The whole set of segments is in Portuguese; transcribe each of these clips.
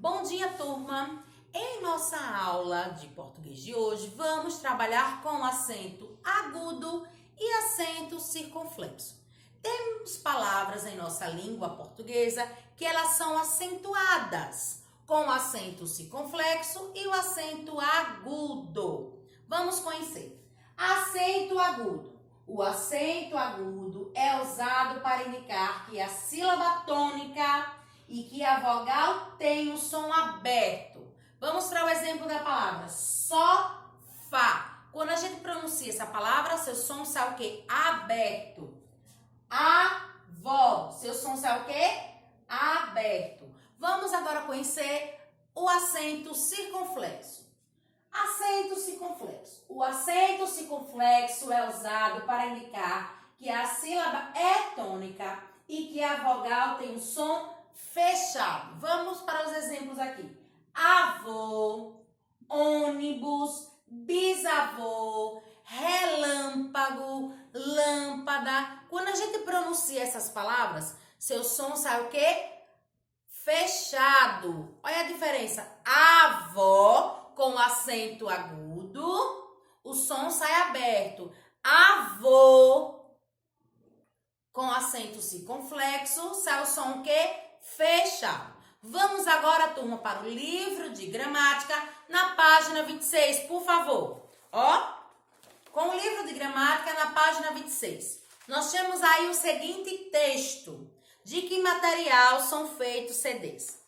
Bom dia, turma! Em nossa aula de português de hoje, vamos trabalhar com acento agudo e acento circunflexo. Temos palavras em nossa língua portuguesa que elas são acentuadas, com o acento circunflexo e o acento agudo. Vamos conhecer. Acento agudo. O acento agudo é usado para indicar que a sílaba tônica e que a vogal tem o som aberto. Vamos para o exemplo da palavra sofá. Quando a gente pronuncia essa palavra, seu som sai o quê? Aberto. Avó, seu som sai o quê? Aberto. Vamos agora conhecer o acento circunflexo. Acento circunflexo. O acento circunflexo é usado para indicar que a sílaba é tônica e que a vogal tem um som fechado. Vamos para os exemplos aqui. Avô, ônibus, bisavô, relâmpago, lâmpada. Quando a gente pronuncia essas palavras, seu som sai o quê? Fechado. Olha a diferença. Avó com acento agudo, o som sai aberto. Avô com acento circunflexo, sai o som o quê? Fechado. Vamos agora, turma, para o livro de gramática, na página 26, por favor. Ó, com o livro de gramática, na página 26, nós temos aí o seguinte texto. De que material são feitos CDs?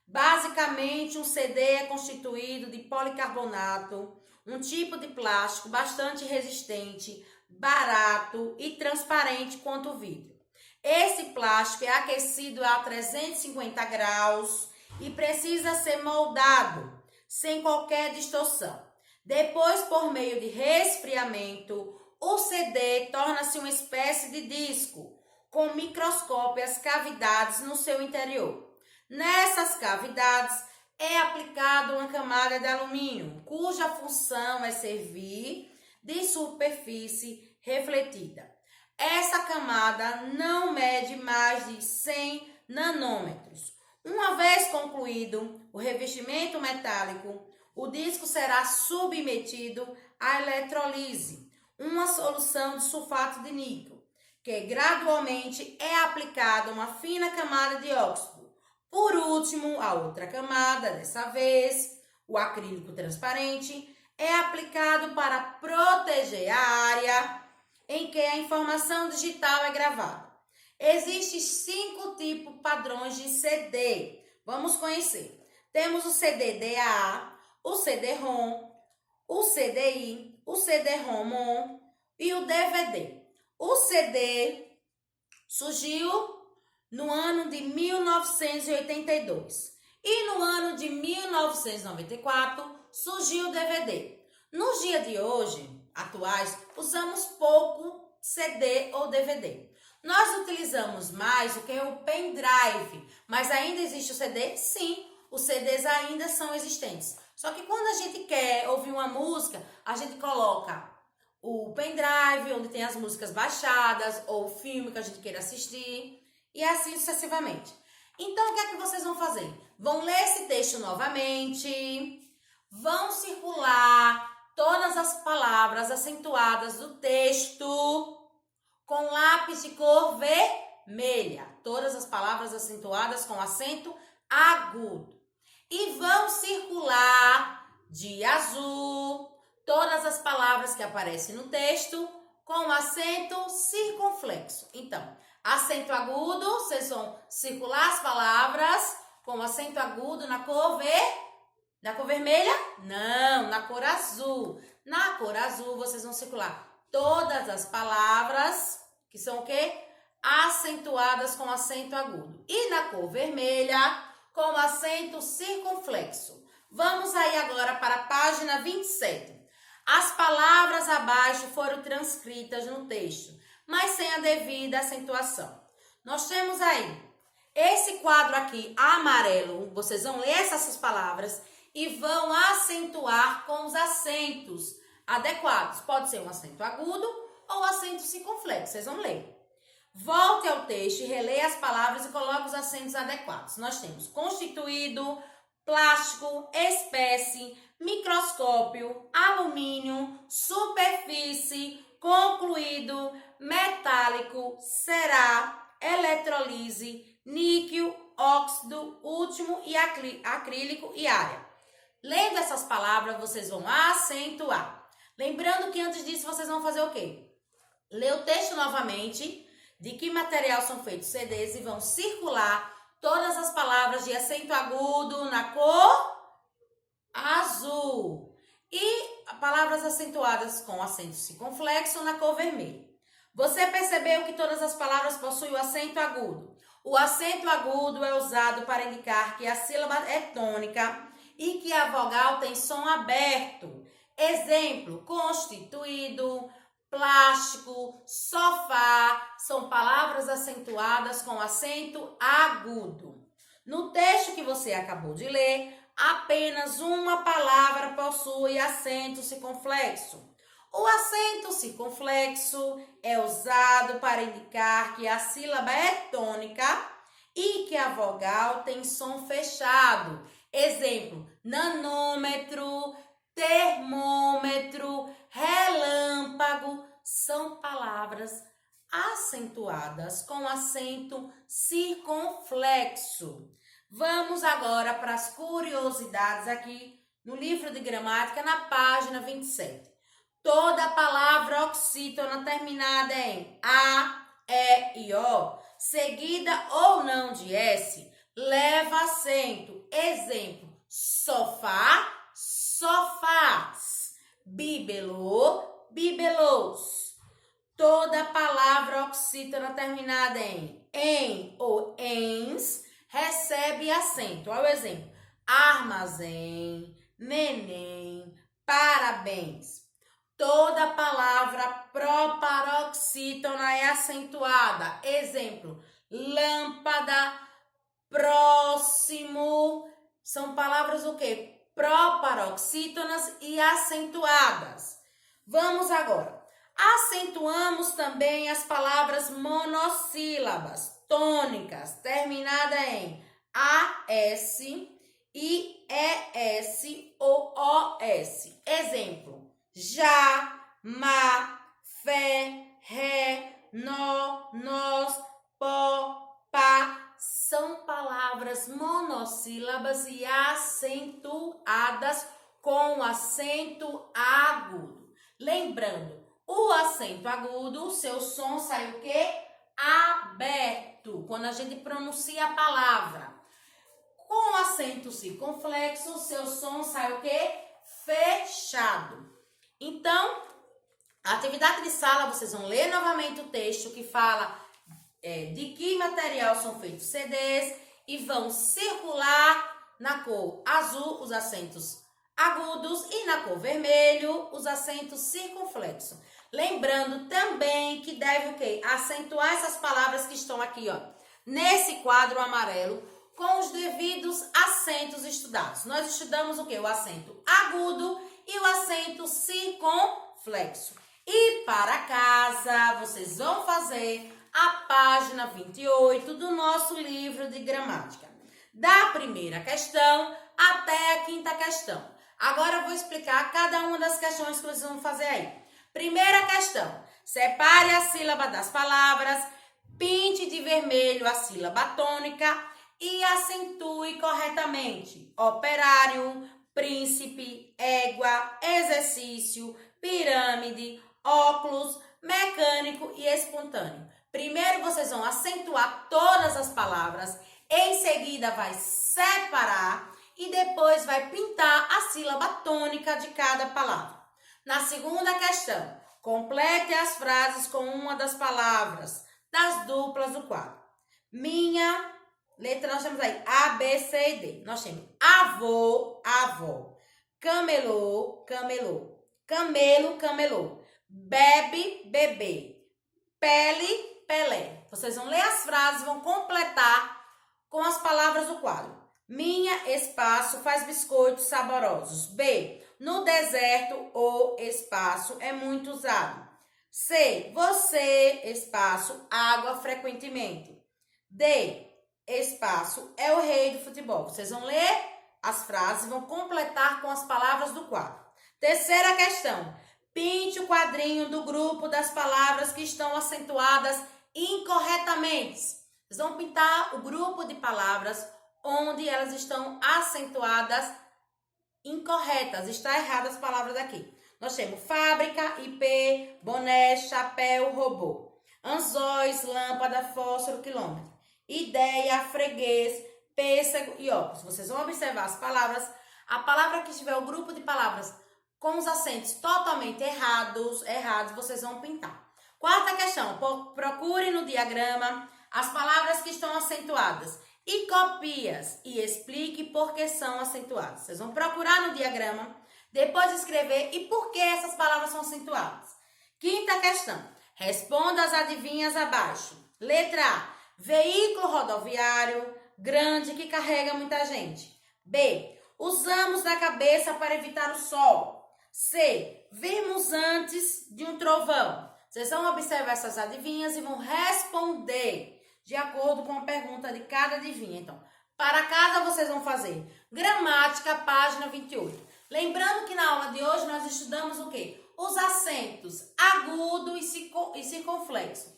Basicamente, um CD é constituído de policarbonato, um tipo de plástico bastante resistente, barato e transparente quanto o vidro. Esse plástico é aquecido a 350 graus e precisa ser moldado sem qualquer distorção. Depois, por meio de resfriamento, o CD torna-se uma espécie de disco com microscópias cavidades no seu interior. Nessas cavidades é aplicada uma camada de alumínio, cuja função é servir de superfície refletida. Essa camada não mede mais de 100 nanômetros. Uma vez concluído o revestimento metálico, o disco será submetido à eletrólise, uma solução de sulfato de níquel, que gradualmente é aplicada uma fina camada de óxido. Por último, a outra camada, dessa vez, o acrílico transparente, é aplicado para proteger a área em que a informação digital é gravada. Existem 5 tipos padrões de CD. Vamos conhecer. Temos o CD-DA, o CD-ROM, o CDI, o CD-ROM-ON e o DVD. O CD surgiu no ano de 1982 e no ano de 1994 surgiu o DVD. Nos dias de hoje, atuais, usamos pouco CD ou DVD. Nós utilizamos mais o que é o pendrive, mas ainda existe o CD? Sim, os CDs ainda são existentes. Só que quando a gente quer ouvir uma música, a gente coloca o pendrive, onde tem as músicas baixadas, ou o filme que a gente queira assistir, e assim sucessivamente. Então, o que é que vocês vão fazer? Vão ler esse texto novamente, vão circular todas as palavras acentuadas do texto com lápis de cor vermelha. Todas as palavras acentuadas com acento agudo. E vão circular de azul todas as palavras que aparecem no texto com acento circunflexo. Então, acento agudo, vocês vão circular as palavras com acento agudo na cor vermelha. Na cor vermelha? Não, na cor azul. Na cor azul, vocês vão circular todas as palavras que são o quê? Acentuadas com acento agudo. E na cor vermelha, com acento circunflexo. Vamos aí agora para a página 27. As palavras abaixo foram transcritas no texto, mas sem a devida acentuação. Nós temos aí esse quadro aqui amarelo. Vocês vão ler essas palavras e vão acentuar com os acentos adequados. Pode ser um acento agudo ou acento circunflexo. Vocês vão ler. Volte ao texto e releia as palavras e coloque os acentos adequados. Nós temos constituído, plástico, espécie, microscópio, alumínio, superfície, concluído, metálico, será, eletrolise, níquel, óxido, último e acrílico e área. Lendo essas palavras, vocês vão acentuar. Lembrando que antes disso, vocês vão fazer o quê? Ler o texto novamente, de que material são feitos CDs e vão circular todas as palavras de acento agudo na cor azul e palavras acentuadas com acento circunflexo na cor vermelha. Você percebeu que todas as palavras possuem o acento agudo. O acento agudo é usado para indicar que a sílaba é tônica e que a vogal tem som aberto. Exemplo, constituído, plástico, sofá, são palavras acentuadas com acento agudo. No texto que você acabou de ler, apenas uma palavra possui acento circunflexo. O acento circunflexo é usado para indicar que a sílaba é tônica e que a vogal tem som fechado. Exemplo, nanômetro, termômetro, relâmpago, são palavras acentuadas com acento circunflexo. Vamos agora para as curiosidades aqui no livro de gramática, na página 27. Toda palavra oxítona terminada em A, E e O, seguida ou não de S, leva acento. Exemplo, sofá, sofás, bibelô, bibelôs. Toda palavra oxítona terminada em ou ens recebe acento. Olha o exemplo, armazém, neném, parabéns. Toda palavra proparoxítona é acentuada. Exemplo, lâmpada, próximo. São palavras o quê? Proparoxítonas e acentuadas. Vamos agora. Acentuamos também as palavras monossílabas, tônicas, terminada em AS, IES ou OS. Exemplo, já, má, fé, ré, nó, nós, pó, pá. São palavras monossílabas e acentuadas com acento agudo. Lembrando, o acento agudo, o seu som sai o quê? Aberto, quando a gente pronuncia a palavra. Com acento circunflexo, o seu som sai o quê? Fechado. Então, a atividade de sala, vocês vão ler novamente o texto que fala de que material são feitos CDs e vão circular na cor azul os acentos agudos e na cor vermelho os acentos circunflexos. Lembrando também que deve o quê? Acentuar essas palavras que estão aqui, ó, nesse quadro amarelo, com os devidos acentos estudados. Nós estudamos o quê? O acento agudo e o acento circunflexo. E para casa, vocês vão fazer a página 28 do nosso livro de gramática. Da primeira questão até a quinta questão. Agora eu vou explicar cada uma das questões que vocês vão fazer aí. Primeira questão, separe a sílaba das palavras, pinte de vermelho a sílaba tônica e acentue corretamente. Operário, príncipe, égua, exercício, pirâmide, óculos, mecânico e espontâneo. Primeiro vocês vão acentuar todas as palavras, em seguida vai separar e depois vai pintar a sílaba tônica de cada palavra. Na segunda questão, complete as frases com uma das palavras das duplas do quadro. Minha, letra nós temos aí A, B, C e D. Nós temos avô, avó, camelô, camelô, camelo, camelô, bebe, bebê, pele, Pelé. Vocês vão ler as frases, vão completar com as palavras do quadro. Minha, espaço, faz biscoitos saborosos. B, no deserto, o espaço é muito usado. C, você, espaço, água frequentemente. D, espaço, é o rei do futebol. Vocês vão ler as frases, vão completar com as palavras do quadro. Terceira questão. Pinte o quadrinho do grupo das palavras que estão acentuadas incorretamente. Vocês vão pintar o grupo de palavras onde elas estão acentuadas incorretas. Está erradas as palavras aqui. Nós temos fábrica, IP, boné, chapéu, robô. Anzóis, lâmpada, fósforo, quilômetro. Ideia, freguês, pêssego e óculos. Vocês vão observar as palavras. A palavra que tiver o grupo de palavras com os acentos totalmente errados, vocês vão pintar. Quarta questão. Procure no diagrama as palavras que estão acentuadas e copias e explique por que são acentuadas. Vocês vão procurar no diagrama, depois escrever e por que essas palavras são acentuadas. Quinta questão. Responda as adivinhas abaixo. Letra A. Veículo rodoviário grande que carrega muita gente. B. Usamos na cabeça para evitar o sol. C. Vimos antes de um trovão. Vocês vão observar essas adivinhas e vão responder de acordo com a pergunta de cada adivinha. Então, para cada vocês vão fazer gramática, página 28. Lembrando que na aula de hoje nós estudamos o quê? Os acentos agudo e circunflexo.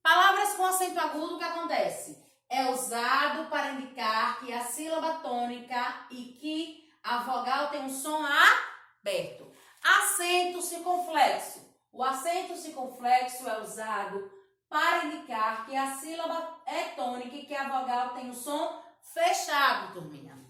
Palavras com acento agudo, o que acontece? É usado para indicar que a sílaba tônica e que a vogal tem um som aberto. Acento circunflexo. O acento circunflexo é usado para indicar que a sílaba é tônica e que a vogal tem um som fechado, turminha.